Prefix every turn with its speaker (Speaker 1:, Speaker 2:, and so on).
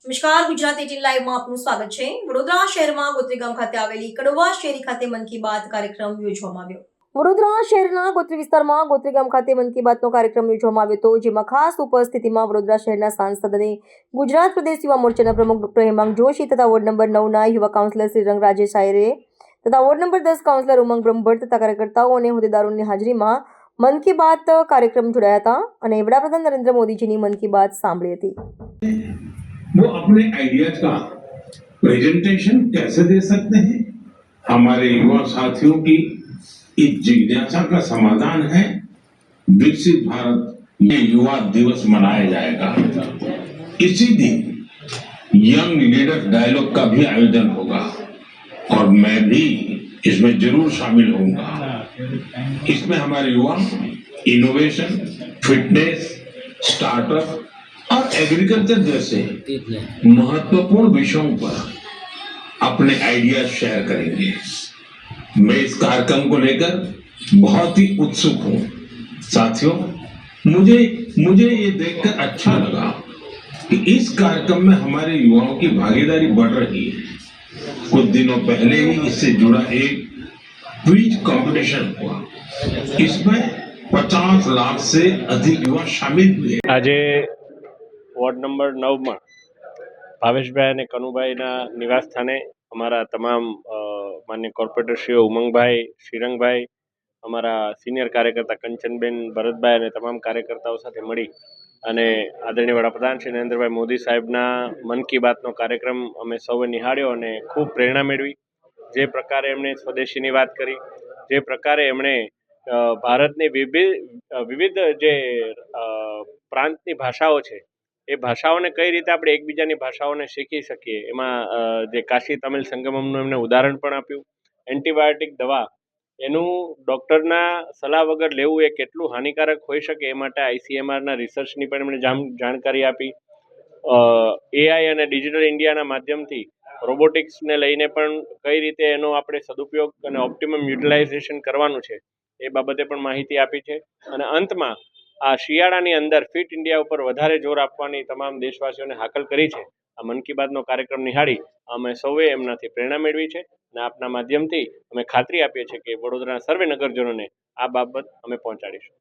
Speaker 1: નમસ્કાર, ગુજરાત 18 લાઈવમાં આપનું સ્વાગત છે। વડોદરા શહેરમાં ગોત્રી ગામ ખાતે આવેલી કડવા શેરી ખાતે મન કી બાત કાર્યક્રમ યોજવામાં આવ્યો। વડોદરા શહેરના ગોત્રી વિસ્તારમાં ગોત્રી ગામ ખાતે મન કી બાતનો કાર્યક્રમ યોજવામાં આવ્યો હતો, જેમાં ખાસ ઉપસ્થિતિમાં વડોદરા શહેરના સાંસદ અને ગુજરાત પ્રદેશ યુવા મોરચાના પ્રમુખ ડોક્ટર હેમાંગ જોશી તથા વોર્ડ નંબર 9ના યુવા કાઉન્સિલર શ્રીરંગ રાજેશ આયરે તથા વોર્ડ નંબર 10 કાઉન્સિલર ઉમંગ બ્રહ્મભટ્ટ તથા કાર્યકર્તાઓ અને હોદ્દેદારોની હાજરીમાં મન કી બાત કાર્યક્રમ જોડાયા હતા અને વડાપ્રધાન नरेंद्र મોદીજીની મન કી બાત સાંભળી હતી।
Speaker 2: वो अपने आइडियाज का प्रेजेंटेशन कैसे दे सकते हैं। हमारे युवा साथियों की इस जिज्ञासा का समाधान है विकसित भारत में युवा दिवस मनाया जाएगा। इसी दिन यंग लीडर्स डायलॉग का भी आयोजन होगा और मैं भी इसमें जरूर शामिल होऊंगा। इसमें हमारे युवा इनोवेशन, फिटनेस, स्टार्टअप और एग्रीकल्चर जैसे महत्वपूर्ण विषयों पर अपने आइडिया शेयर करेंगे। मैं इस कार्यक्रम को लेकर बहुत ही उत्सुक हूँ। साथियों, मुझे ये देखकर अच्छा लगा कि इस कार्यक्रम में हमारे युवाओं की भागीदारी बढ़ रही है। कुछ दिनों पहले ही इससे जुड़ा एक क्विज कंपटीशन हुआ। इसमें 50 लाख से अधिक युवा शामिल हुए।
Speaker 3: આજે વોર્ડ નંબર 9માં ભાવેશભાઈ અને કનુભાઈના નિવાસ સ્થાને અમારા તમામ માન્ય કોર્પોરેટરશ્રીઓ ઉમંગભાઈ, શ્રીરંગભાઈ, અમારા સિનિયર કાર્યકર્તા કંચનબેન, ભરતભાઈ અને તમામ કાર્યકર્તાઓ સાથે મળી અને આદરણીય વડાપ્રધાન શ્રી નરેન્દ્રભાઈ મોદી સાહેબના મન કી બાતનો કાર્યક્રમ અમે સૌએ નિહાળ્યો અને ખૂબ પ્રેરણા મેળવી। જે પ્રકારે એમણે સ્વદેશીની વાત કરી, જે પ્રકારે એમણે ભારતની વિવિધ જે પ્રાંતની ભાષાઓ છે એ ભાષાઓને કઈ રીતે આપણે એકબીજાની ભાષાઓને શીખી શકીએ, એમાં જે કાશી તમિલ સંગમમનું એમને ઉદાહરણ પણ આપ્યું। એન્ટીબાયોટિક દવા એનું ડૉક્ટરના સલાહ વગર લેવું એ કેટલું હાનિકારક હોઈ શકે એ માટે ICMRના રિસર્ચની પણ એમણે જાણકારી આપી। AI અને ડિજિટલ ઇન્ડિયાના માધ્યમથી રોબોટિક્સને લઈને પણ કઈ રીતે એનો આપણે સદુપયોગ અને ઓપ્ટિમમ યુટિલાઇઝેશન કરવાનું છે એ બાબતે પણ માહિતી આપી છે। અને અંતમાં આ શિયાળાની અંદર ફિટ ઇન્ડિયા ઉપર વધારે જોર આપવાની તમામ દેશવાસીઓને હાકલ કરી છે। આ મન કી બાતનો કાર્યક્રમ નિહાળી અમે સૌએ એમનાથી પ્રેરણા મેળવી છે અને આપના માધ્યમથી અમે ખાતરી આપીએ છીએ કે વડોદરાના સર્વે નગરજનોને આ બાબત અમે પહોંચાડીશું।